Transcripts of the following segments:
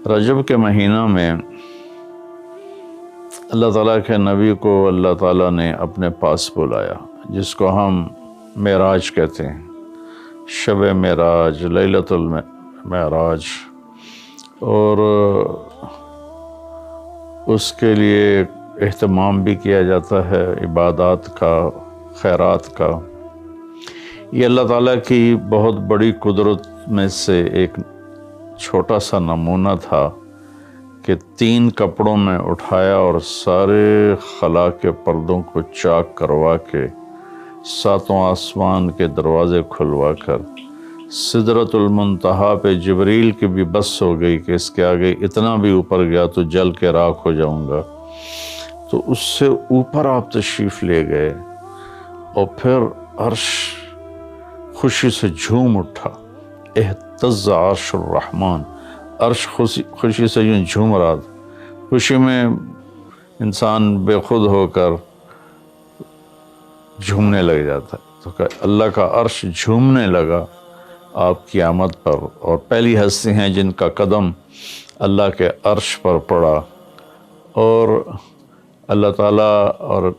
رجب کے مہینہ میں اللہ تعالیٰ کے نبی کو اللہ تعالیٰ نے اپنے پاس بلایا، جس کو ہم معراج کہتے ہیں، شب معراج، لیلۃ المعراج، اور اس کے لیے اہتمام بھی کیا جاتا ہے عبادات کا، خیرات کا۔ یہ اللہ تعالیٰ کی بہت بڑی قدرت میں سے ایک چھوٹا سا نمونہ تھا کہ 3 کپڑوں میں اٹھایا اور سارے خلا کے پردوں کو چاک کروا کے 7 آسمان کے دروازے کھلوا کر سدرۃ المنتہا پہ جبریل کی بھی بس ہو گئی کہ اس کے آگے اتنا بھی اوپر گیا تو جل کے راکھ ہو جاؤں گا، تو اس سے اوپر آپ تشریف لے گئے اور پھر عرش خوشی سے جھوم اٹھا، اہتز عرش الرحمن، عرش خوشی سے یوں جھوم رہا تھا۔ خوشی میں انسان بے خود ہو کر جھومنے لگ جاتا ہے، تو اللہ کا عرش جھومنے لگا آپ کی آمد پر، اور پہلی ہستی ہیں جن کا قدم اللہ کے عرش پر پڑا، اور اللہ تعالیٰ اور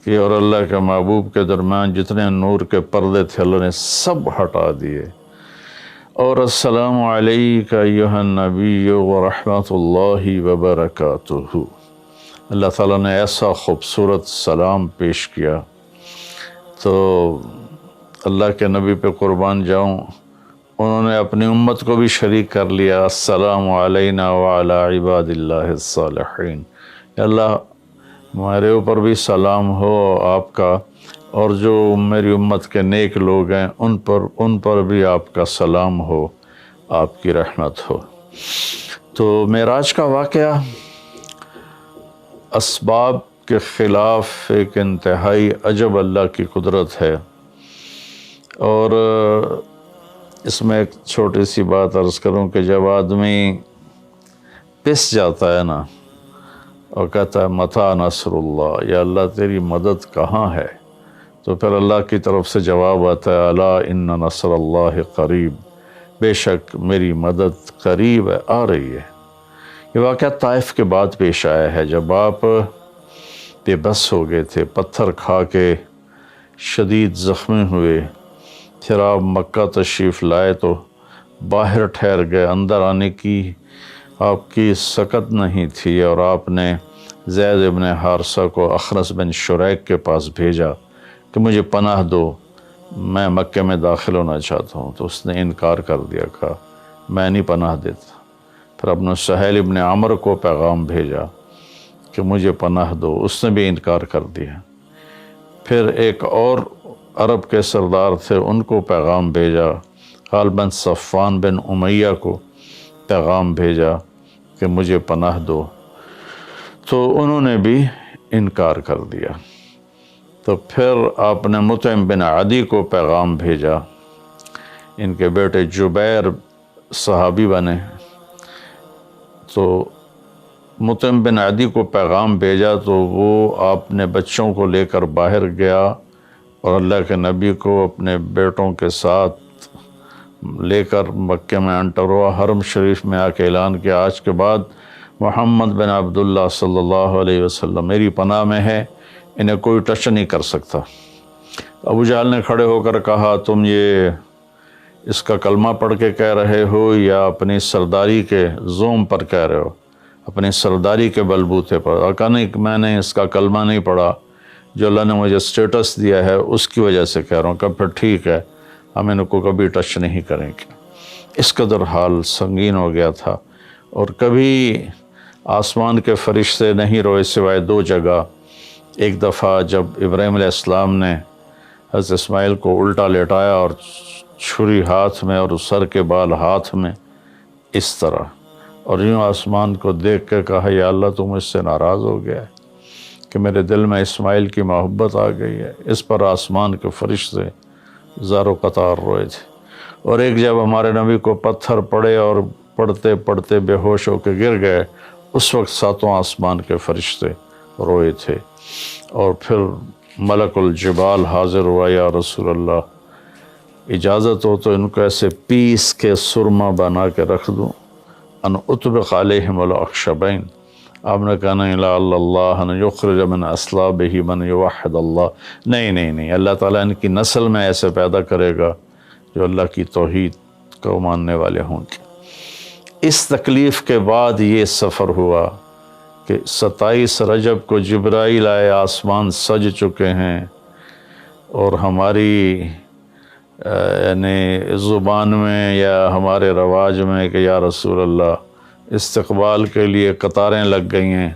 اللہ کے محبوب کے درمیان جتنے نور کے پردے تھے اللہ نے سب ہٹا دیے، اور السلام علیک ایھا النبی ورحمۃ اللہ وبرکاتہ۔ اللہ تعالیٰ نے ایسا خوبصورت سلام پیش کیا، تو اللہ کے نبی پہ قربان جاؤں، انہوں نے اپنی امت کو بھی شریک کر لیا، السلام علینا وعلی عباد اللہ الصالحین، اللہ ہمارے اوپر بھی سلام ہو آپ کا، اور جو میری امت کے نیک لوگ ہیں ان پر بھی آپ کا سلام ہو، آپ کی رحمت ہو۔ تو معراج کا واقعہ اسباب کے خلاف ایک انتہائی عجب اللہ کی قدرت ہے، اور اس میں ایک چھوٹی سی بات عرض کروں کہ جب آدمی پس جاتا ہے نا اور کہتا ہے متی نصر اللہ، یا اللہ تیری مدد کہاں ہے، تو پھر اللہ کی طرف سے جواب آتا ہے الا ان نصر اللہ قریب، بے شک میری مدد قریب ہے، آ رہی ہے۔ یہ واقعہ طائف کے بعد پیش آیا ہے، جب آپ بے بس ہو گئے تھے، پتھر کھا کے شدید زخمی ہوئے، پھر آپ مکہ تشریف لائے تو باہر ٹھہر گئے، اندر آنے کی آپ کی سکت نہیں تھی، اور آپ نے زید ابن حارثہ کو اخنس بن شریک کے پاس بھیجا کہ مجھے پناہ دو، میں مکے میں داخل ہونا چاہتا ہوں، تو اس نے انکار کر دیا، کہا میں نہیں پناہ دیتا۔ پھر اپنے سہیل ابن عمر کو پیغام بھیجا کہ مجھے پناہ دو، اس نے بھی انکار کر دیا۔ پھر ایک اور عرب کے سردار تھے، ان کو پیغام بھیجا، غالباً صفوان بن امیہ کو پیغام بھیجا کہ مجھے پناہ دو، تو انہوں نے بھی انکار کر دیا۔ تو پھر آپ نے مطعم بن عدی کو پیغام بھیجا، ان کے بیٹے جبیر صحابی بنے، تو مطعم بن عدی کو پیغام بھیجا تو وہ آپ نے بچوں کو لے کر باہر گیا، اور اللہ کے نبی کو اپنے بیٹوں کے ساتھ لے کر مکے میں انٹر ہوا، حرم شریف میں آ کے اعلان کیا آج کے بعد محمد بن عبداللہ صلی اللہ علیہ وسلم میری پناہ میں ہے، انہیں کوئی ٹچ نہیں کر سکتا۔ ابو جہل نے کھڑے ہو کر کہا تم یہ اس کا کلمہ پڑھ کے کہہ رہے ہو یا اپنی سرداری کے زوم پر کہہ رہے ہو، اپنی سرداری کے بلبوتے پر؟ کہا نہیں، میں نے اس کا کلمہ نہیں پڑھا، جو اللہ نے مجھے سٹیٹس دیا ہے اس کی وجہ سے کہہ رہا ہوں۔ کہ پھر ٹھیک ہے، ہم ان کو کبھی ٹچ نہیں کریں گے۔ اس قدر حال سنگین ہو گیا تھا، اور کبھی آسمان کے فرشتے نہیں روئے سوائے 2 جگہ۔ ایک دفعہ جب ابراہیم علیہ السلام نے حضرت اسماعیل کو الٹا لیٹایا اور چھری ہاتھ میں اور سر کے بال ہاتھ میں، اس طرح، اور یوں آسمان کو دیکھ کے کہا یا اللہ تو مجھ سے ناراض ہو گیا ہے کہ میرے دل میں اسماعیل کی محبت آ گئی ہے۔ اس پر آسمان کے فرشتے زار و قطار روئے تھے۔ اور ایک جب ہمارے نبی کو پتھر پڑے اور پڑھتے پڑھتے بے ہوش ہو کے گر گئے، اس وقت 7 آسمان کے فرشتے روئے تھے، اور پھر ملک الجبال حاضر ہوا، یا رسول اللہ اجازت ہو تو ان کو ایسے پیس کے سرما بنا کے رکھ دوں؟ ان اطبق علیہم الاخشبین، آپ نے کہا نہیں لا اللہ ان یخرج من اصلابہ من یوحد اللہ، نہیں، اللہ تعالیٰ ان کی نسل میں ایسے پیدا کرے گا جو اللہ کی توحید کو ماننے والے ہوں گے۔ اس تکلیف کے بعد یہ سفر ہوا کہ 27 رجب کو جبرائیل آئے، آسمان سج چکے ہیں، اور ہماری یعنی زبان میں یا ہمارے رواج میں کہ یا رسول اللہ استقبال کے لیے قطاریں لگ گئی ہیں،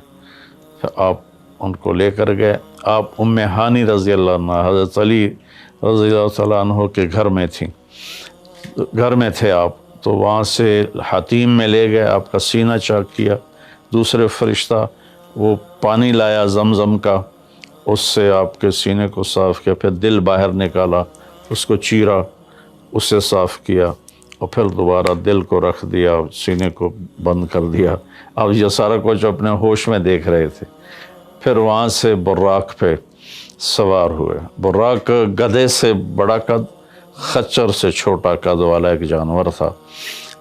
آپ ان کو لے کر گئے۔ آپ ام ہانی رضی اللہ عنہ، حضرت علی رضی اللہ تعالیٰ عنہ کے گھر میں تھے آپ، تو وہاں سے حتیم میں لے گئے، آپ کا سینہ چاک کیا، دوسرے فرشتہ وہ پانی لایا زمزم کا، اس سے آپ کے سینے کو صاف کیا، پھر دل باہر نکالا، اس کو چیرا، اسے صاف کیا، اور پھر دوبارہ دل کو رکھ دیا، سینے کو بند کر دیا۔ اب یہ سارا کچھ اپنے ہوش میں دیکھ رہے تھے۔ پھر وہاں سے براق پہ سوار ہوئے۔ براق گدھے سے بڑا قد، خچر سے چھوٹا قد والا ایک جانور تھا،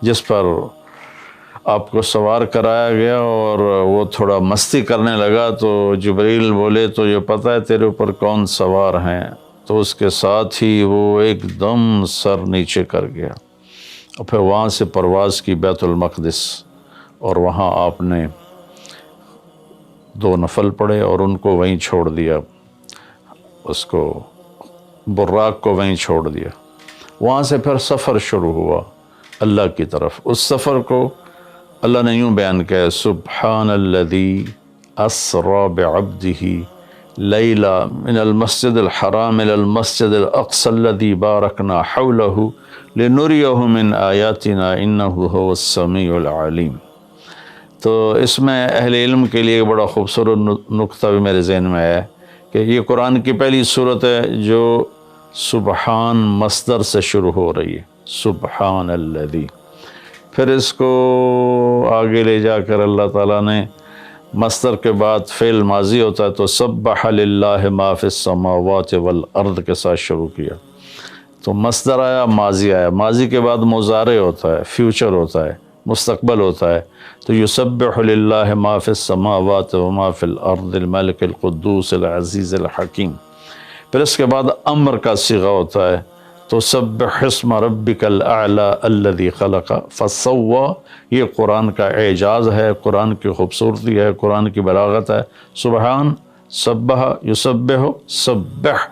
جس پر آپ کو سوار کرایا گیا، اور وہ تھوڑا مستی کرنے لگا تو جبریل بولے تو یہ پتہ ہے تیرے اوپر کون سوار ہیں؟ تو اس کے ساتھ ہی وہ ایک دم سر نیچے کر گیا، اور پھر وہاں سے پرواز کی بیت المقدس، اور وہاں آپ نے 2 نفل پڑھے اور ان کو وہیں چھوڑ دیا، اس کو براق کو وہیں چھوڑ دیا۔ وہاں سے پھر سفر شروع ہوا اللہ کی طرف۔ اس سفر کو اللہ نے یوں بیان کیا، سبحان الذی اسری بعبدہ لیلا من المسجد الحرام الی المسجد الاقصی الذی بارکنا حولہ لنریہ من آیاتنا انہ هو السمیع العلیم۔ تو اس میں اہل علم کے لیے ایک بڑا خوبصورت نقطہ بھی میرے ذہن میں ہے کہ یہ قرآن کی پہلی صورت ہے جو سبحان مصدر سے شروع ہو رہی ہے، سبحان الذی۔ پھر اس کو آگے لے جا کر اللہ تعالیٰ نے مصدر کے بعد فعل ماضی ہوتا ہے تو سبح للہ ما فی السماوات والارض کے ساتھ شروع کیا، تو مصدر آیا، ماضی آیا، ماضی کے بعد مضارع ہوتا ہے، فیوچر ہوتا ہے، مستقبل ہوتا ہے، تو یسبح للہ ما فی السماوات وما فی الارض الملک القدوس العزیز الحکیم۔ پھر اس کے بعد امر کا صیغہ ہوتا ہے تو سبح اسم ربک الاعلی الذی خلق فسوی۔ یہ قرآن کا اعجاز ہے، قرآن کی خوبصورتی ہے، قرآن کی بلاغت ہے۔ سبحان، سبح، یسبح، سبح۔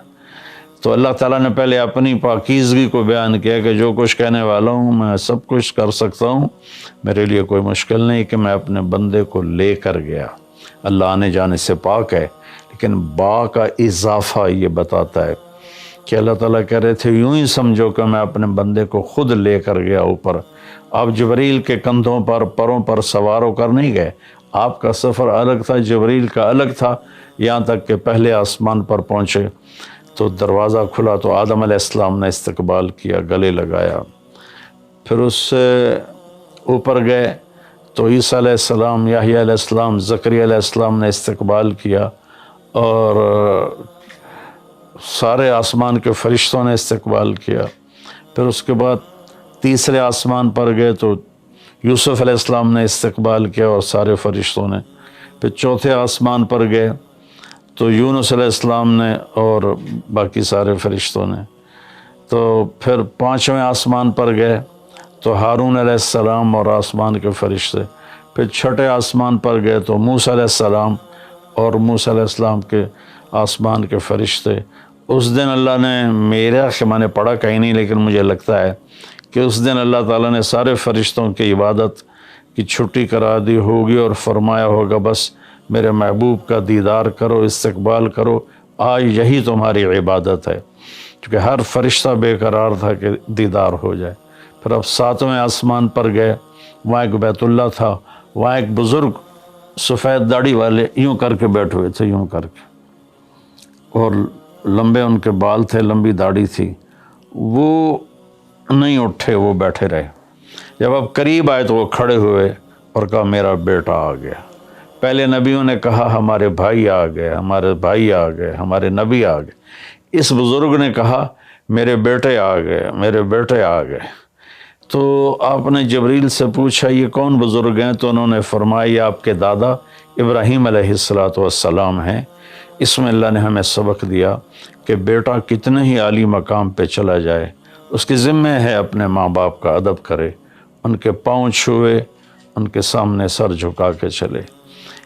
تو اللہ تعالیٰ نے پہلے اپنی پاکیزگی کو بیان کیا کہ جو کچھ کہنے والا ہوں میں سب کچھ کر سکتا ہوں، میرے لیے کوئی مشکل نہیں کہ میں اپنے بندے کو لے کر گیا۔ اللہ آنے جانے سے پاک ہے، لیکن با کا اضافہ یہ بتاتا ہے کہ اللہ تعالیٰ کہہ رہے تھے یوں ہی سمجھو کہ میں اپنے بندے کو خود لے کر گیا اوپر۔ آپ جبریل کے کندھوں پر، پروں پر سوار ہو کر نہیں گئے، آپ کا سفر الگ تھا، جبریل کا الگ تھا، یہاں تک کہ پہلے آسمان پر پہنچے تو دروازہ کھلا تو آدم علیہ السلام نے استقبال کیا، گلے لگایا۔ پھر اس سے اوپر گئے تو عیسیٰ علیہ السلام، یحییٰ علیہ السلام، زکریا علیہ السلام نے استقبال کیا، اور سارے آسمان کے فرشتوں نے استقبال کیا۔ پھر اس کے بعد تیسرے آسمان پر گئے تو یوسف علیہ السلام نے استقبال کیا اور سارے فرشتوں نے۔ پھر چوتھے آسمان پر گئے تو یونس علیہ السلام نے اور باقی سارے فرشتوں نے۔ تو پھر پانچویں آسمان پر گئے تو ہارون علیہ السلام اور آسمان کے فرشتے۔ پھر چھٹے آسمان پر گئے تو موسیٰ علیہ السلام اور موسیٰ علیہ السلام کے آسمان کے فرشتے۔ اس دن اللہ نے، میرا میں نے پڑھا کہیں نہیں لیکن مجھے لگتا ہے کہ اس دن اللہ تعالیٰ نے سارے فرشتوں کی عبادت کی چھٹی کرا دی ہوگی اور فرمایا ہوگا بس میرے محبوب کا دیدار کرو، استقبال کرو، آج یہی تمہاری عبادت ہے، کیونکہ ہر فرشتہ بے قرار تھا کہ دیدار ہو جائے۔ پھر اب ساتویں آسمان پر گئے، وہاں ایک بیت اللہ تھا، وہاں ایک بزرگ سفید داڑھی والے یوں کر کے بیٹھے ہوئے تھے، یوں کر کے، اور لمبے ان کے بال تھے، لمبی داڑھی تھی، وہ نہیں اٹھے، وہ بیٹھے رہے۔ جب اب قریب آئے تو وہ کھڑے ہوئے اور کہا میرا بیٹا آ گیا۔ پہلے نبیوں نے کہا ہمارے بھائی آ گئے، ہمارے بھائی آ گئے، ہمارے نبی آ گئے۔ اس بزرگ نے کہا میرے بیٹے آ گئے، میرے بیٹے آ گئے۔ تو آپ نے جبریل سے پوچھا یہ کون بزرگ ہیں؟ تو انہوں نے فرمایا یہ آپ کے دادا ابراہیم علیہ السلام ہیں۔ اس میں اللہ نے ہمیں سبق دیا کہ بیٹا کتنے ہی عالی مقام پہ چلا جائے، اس کے ذمہ ہے اپنے ماں باپ کا ادب کرے، ان کے پاؤں چھوئے، ان کے سامنے سر جھکا کے چلے۔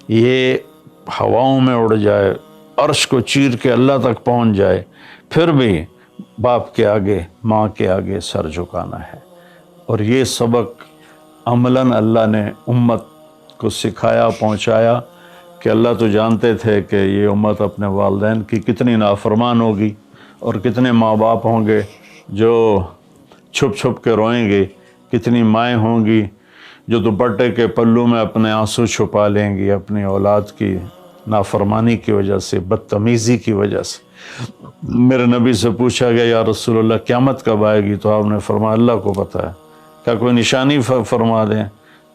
یہ ہواؤں میں اڑ جائے، عرش کو چیر کے اللہ تک پہنچ جائے، پھر بھی باپ کے آگے، ماں کے آگے سر جھکانا ہے۔ اور یہ سبق عملاً اللہ نے امت کو سکھایا، پہنچایا کہ اللہ تو جانتے تھے کہ یہ امت اپنے والدین کی کتنی نافرمان ہوگی، اور کتنے ماں باپ ہوں گے جو چھپ چھپ کے روئیں گے، کتنی مائیں ہوں گی جو دوپٹے کے پلو میں اپنے آنسو چھپا لیں گی اپنی اولاد کی نافرمانی کی وجہ سے، بدتمیزی کی وجہ سے۔ میرے نبی سے پوچھا گیا یا رسول اللہ قیامت کب آئے گی؟ تو آپ نے فرمایا اللہ کو پتہ ہے، کیا کوئی نشانی فرما دیں؟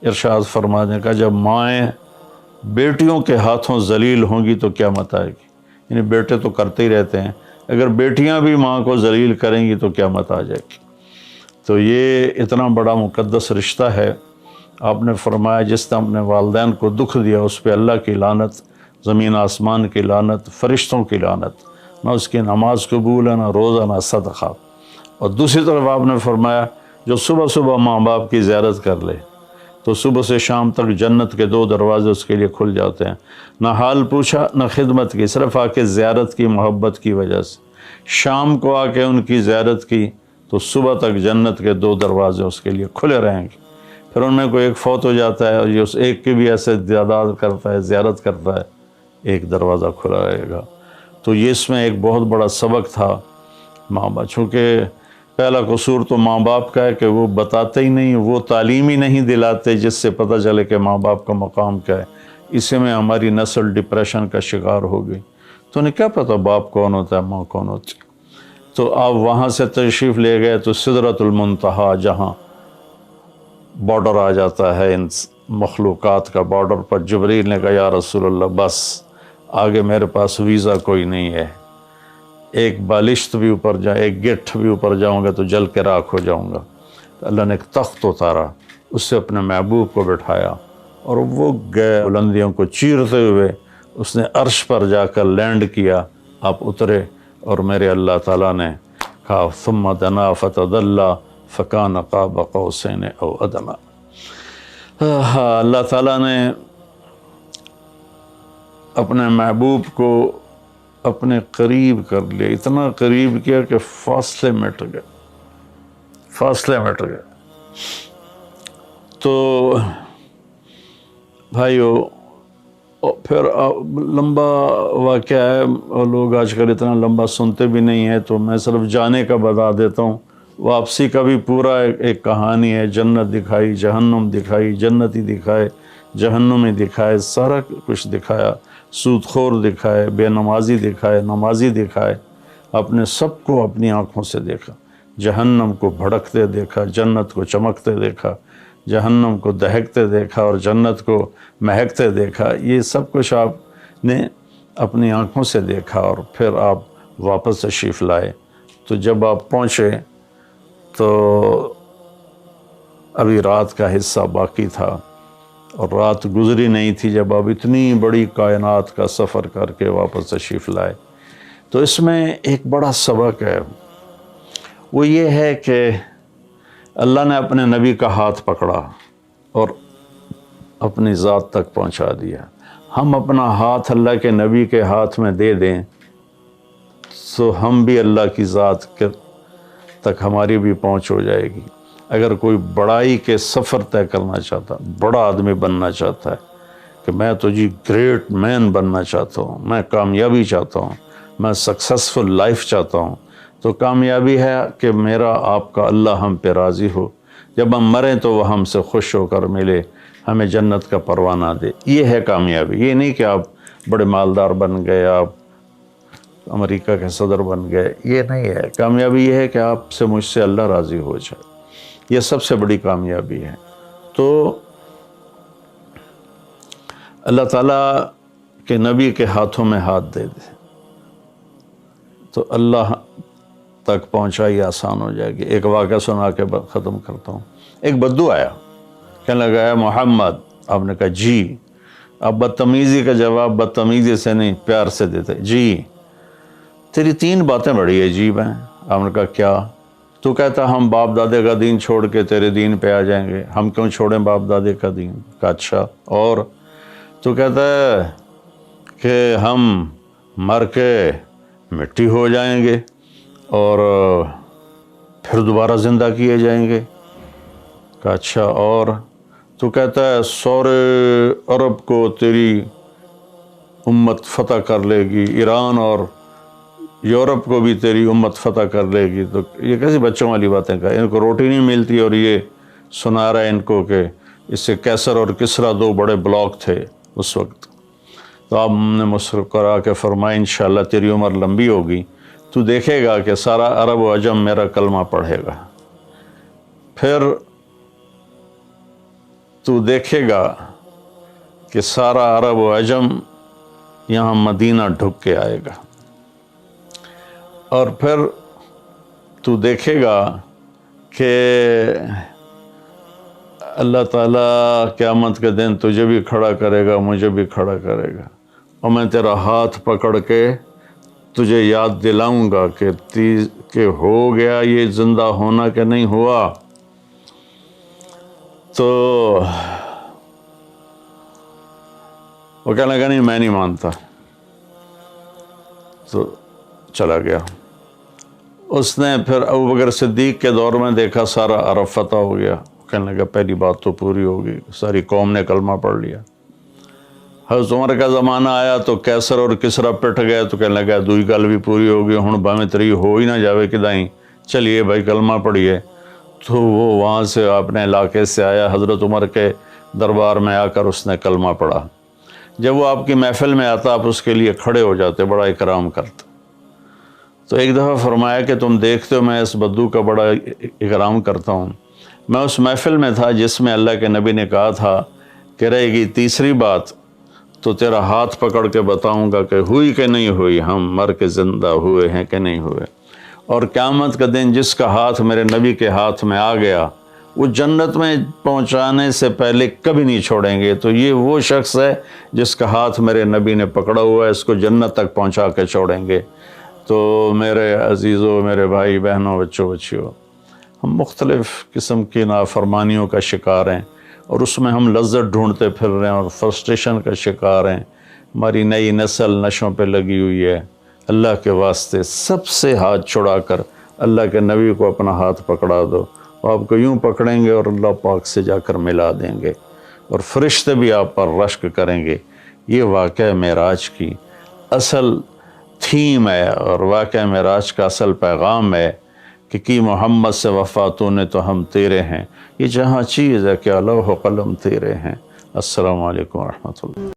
ارشاد فرما دیں کہ جب مائیں بیٹیوں کے ہاتھوں ذلیل ہوں گی تو قیامت آئے گی۔ یعنی بیٹے تو کرتے ہی رہتے ہیں، اگر بیٹیاں بھی ماں کو ذلیل کریں گی تو قیامت آ جائے گی۔ تو یہ اتنا بڑا مقدس رشتہ ہے۔ آپ نے فرمایا جس نے اپنے والدین کو دکھ دیا اس پہ اللہ کی لعنت، زمین آسمان کی لعنت، فرشتوں کی لعنت، نہ اس کی نماز قبول ہے، نہ روزہ، نہ صدقہ۔ اور دوسری طرف آپ نے فرمایا جو صبح صبح ماں باپ کی زیارت کر لے تو صبح سے شام تک جنت کے 2 دروازے اس کے لیے کھل جاتے ہیں۔ نہ حال پوچھا نہ خدمت کی، صرف آ کے زیارت کی محبت کی وجہ سے۔ شام کو آ کے ان کی زیارت کی تو صبح تک جنت کے 2 دروازے اس کے لیے کھلے رہیں گے۔ پھر ان میں کوئی ایک فوت ہو جاتا ہے اور یہ اس ایک کی بھی ایسے تعداد کرتا ہے، زیارت کرتا ہے، ایک دروازہ کھلا رہے گا۔ تو یہ اس میں ایک بہت بڑا سبق تھا ماں باپ، چونکہ پہلا قصور تو ماں باپ کا ہے کہ وہ بتاتے ہی نہیں، وہ تعلیم ہی نہیں دلاتے جس سے پتہ چلے کہ ماں باپ کا مقام کیا ہے۔ اسی میں ہماری نسل ڈپریشن کا شکار ہو گئی۔ تو انہیں کیا پتہ باپ کون ہوتا ہے، ماں کون ہوتی ہے؟ تو آپ وہاں سے تشریف لے گئے تو سدرۃ المنتہا، جہاں بارڈر آ جاتا ہے ان مخلوقات کا، بارڈر پر جبریل نے کہا یا رسول اللہ بس آگے میرے پاس ویزا کوئی نہیں ہے، ایک بالشت بھی اوپر جائے، ایک گٹھ بھی اوپر جاؤں گا تو جل کے راکھ ہو جاؤں گا۔ تو اللہ نے ایک تخت اتارا، اس سے اپنے محبوب کو بٹھایا اور وہ گئے بلندیوں کو چیرتے ہوئے، اس نے عرش پر جا کر لینڈ کیا، آپ اترے اور میرے اللہ تعالیٰ نے کہا ثم دنا فتدلی فکان قاب قوسین او ادنی۔ اللہ تعالیٰ نے اپنے محبوب کو اپنے قریب کر لیا، اتنا قریب کیا کہ فاصلے مٹ گئے، فاصلے مٹ گئے۔ تو بھائیو پھر لمبا واقعہ ہے، اور لوگ آج کل اتنا لمبا سنتے بھی نہیں ہیں، تو میں صرف جانے کا بتا دیتا ہوں۔ واپسی کا بھی پورا ایک کہانی ہے، جنت دکھائی، جہنم دکھائی، جنتی دکھائے، جہنمی دکھائے، سارا کچھ دکھایا، سود خور دکھائے، بے نمازی دکھائے، نمازی دکھائے، اپنے سب کو اپنی آنکھوں سے دیکھا، جہنم کو بھڑکتے دیکھا، جنت کو چمکتے دیکھا، جہنم کو دہکتے دیکھا اور جنت کو مہکتے دیکھا۔ یہ سب کچھ آپ نے اپنی آنکھوں سے دیکھا اور پھر آپ واپس تشریف لائے۔ تو جب آپ پہنچے تو ابھی رات کا حصہ باقی تھا اور رات گزری نہیں تھی جب آپ اتنی بڑی کائنات کا سفر کر کے واپس تشریف لائے۔ تو اس میں ایک بڑا سبق ہے، وہ یہ ہے کہ اللہ نے اپنے نبی کا ہاتھ پکڑا اور اپنی ذات تک پہنچا دیا۔ ہم اپنا ہاتھ اللہ کے نبی کے ہاتھ میں دے دیں تو ہم بھی اللہ کی ذات کے تک ہماری بھی پہنچ ہو جائے گی۔ اگر کوئی بڑائی کے سفر طے کرنا چاہتا، بڑا آدمی بننا چاہتا ہے کہ میں تو جی گریٹ مین بننا چاہتا ہوں، میں کامیابی چاہتا ہوں، میں سکسیسفل لائف چاہتا ہوں، تو کامیابی ہے کہ میرا آپ کا اللہ ہم پہ راضی ہو، جب ہم مریں تو وہ ہم سے خوش ہو کر ملے، ہمیں جنت کا پروانہ دے۔ یہ ہے کامیابی۔ یہ نہیں کہ آپ بڑے مالدار بن گئے، آپ امریکہ کے صدر بن گئے، یہ نہیں ہے کامیابی۔ یہ ہے کہ آپ سے مجھ سے اللہ راضی ہو جائے، یہ سب سے بڑی کامیابی ہے۔ تو اللہ تعالیٰ کے نبی کے ہاتھوں میں ہاتھ دے دے تو اللہ تک پہنچائی آسان ہو جائے گی۔ ایک واقعہ سنا کے ختم کرتا ہوں۔ ایک بدو آیا، کہنے لگا ہے محمد. آپ نے کہا جی. اب بدتمیزی کا جواب بدتمیزی سے نہیں، پیار سے دیتے. جی تیری 3 باتیں بڑی عجیب ہیں. آپ نے کہا کیا؟ تو کہتا ہم باپ دادے کا دین چھوڑ کے تیرے دین پہ آ جائیں گے. ہم کیوں چھوڑیں باپ دادے کا دین؟ کہا اچھا اور؟ تو کہتا ہے کہ ہم مر کے مٹی ہو جائیں گے اور پھر دوبارہ زندہ کیے جائیں گے. کہا اچھا اور؟ تو کہتا ہے سورے عرب کو تیری امت فتح کر لے گی، ایران اور یورپ کو بھی تیری امت فتح کر لے گی. تو یہ کیسی بچوں والی باتیں کہا؟ ان کو روٹی نہیں ملتی اور یہ سنا رہا ہے ان کو کہ اس سے کیسر اور کسرا 2 بڑے بلاک تھے اس وقت. تو آپ نے مسکرا کے فرمایا انشاءاللہ تیری عمر لمبی ہوگی، تو دیکھے گا کہ سارا عرب و عجم میرا کلمہ پڑھے گا. پھر تو دیکھے گا کہ سارا عرب و عجم یہاں مدینہ ڈھک کے آئے گا. اور پھر تو دیکھے گا کہ اللہ تعالیٰ قیامت کے دن تجھے بھی کھڑا کرے گا، مجھے بھی کھڑا کرے گا، اور میں تیرا ہاتھ پکڑ کے تجھے یاد دلاؤں گا کہ ہو گیا یہ زندہ ہونا کہ نہیں ہوا. تو وہ کہنے لگا نہیں میں نہیں مانتا. تو چلا گیا. اس نے پھر ابوبکر صدیق کے دور میں دیکھا سارا عرب فتح ہو گیا. کہنے لگا پہلی بات تو پوری ہوگی، ساری قوم نے کلمہ پڑھ لیا. حضرت عمر کا زمانہ آیا تو کیسر اور کسرا پٹ گئے تو کہنے لگا دوئی گل بھی پوری ہوگی، ہن باویں تری ہو ہی نہ جاوے کدائیں، چلیے بھائی کلمہ پڑھیے. تو وہ وہاں سے اپنے علاقے سے آیا، حضرت عمر کے دربار میں آ کر اس نے کلمہ پڑھا. جب وہ آپ کی محفل میں آتا آپ اس کے لیے کھڑے ہو جاتے، بڑا اکرام کرتے. تو ایک دفعہ فرمایا کہ تم دیکھتے ہو میں اس بدو کا بڑا اکرام کرتا ہوں. میں اس محفل میں تھا جس میں اللہ کے نبی نے کہا تھا کہ رہے گی تیسری بات تو تیرا ہاتھ پکڑ کے بتاؤں گا کہ ہوئی کہ نہیں ہوئی، ہم مر کے زندہ ہوئے ہیں کہ نہیں ہوئے. اور قیامت کا دن جس کا ہاتھ میرے نبی کے ہاتھ میں آ گیا وہ جنت میں پہنچانے سے پہلے کبھی نہیں چھوڑیں گے. تو یہ وہ شخص ہے جس کا ہاتھ میرے نبی نے پکڑا ہوا ہے، اس کو جنت تک پہنچا کے چھوڑیں گے. تو میرے عزیزوں، میرے بھائی بہنوں، بچوں بچیوں، ہم مختلف قسم کی نافرمانیوں کا شکار ہیں اور اس میں ہم لذت ڈھونڈتے پھر رہے ہیں اور فرسٹریشن کا شکار ہیں. ہماری نئی نسل نشوں پہ لگی ہوئی ہے. اللہ کے واسطے سب سے ہاتھ چھڑا کر اللہ کے نبی کو اپنا ہاتھ پکڑا دو. آپ کو یوں پکڑیں گے اور اللہ پاک سے جا کر ملا دیں گے اور فرشتے بھی آپ پر رشک کریں گے. یہ واقعہ معراج کی اصل تھیم ہے اور واقعہ معراج کا اصل پیغام ہے کہ کی محمد سے وفاتوں نے تو ہم تیرے ہیں. یہ جہاں چیز ہے کہ لوح و قلم تیرے ہیں. السلام علیکم ورحمۃ اللہ.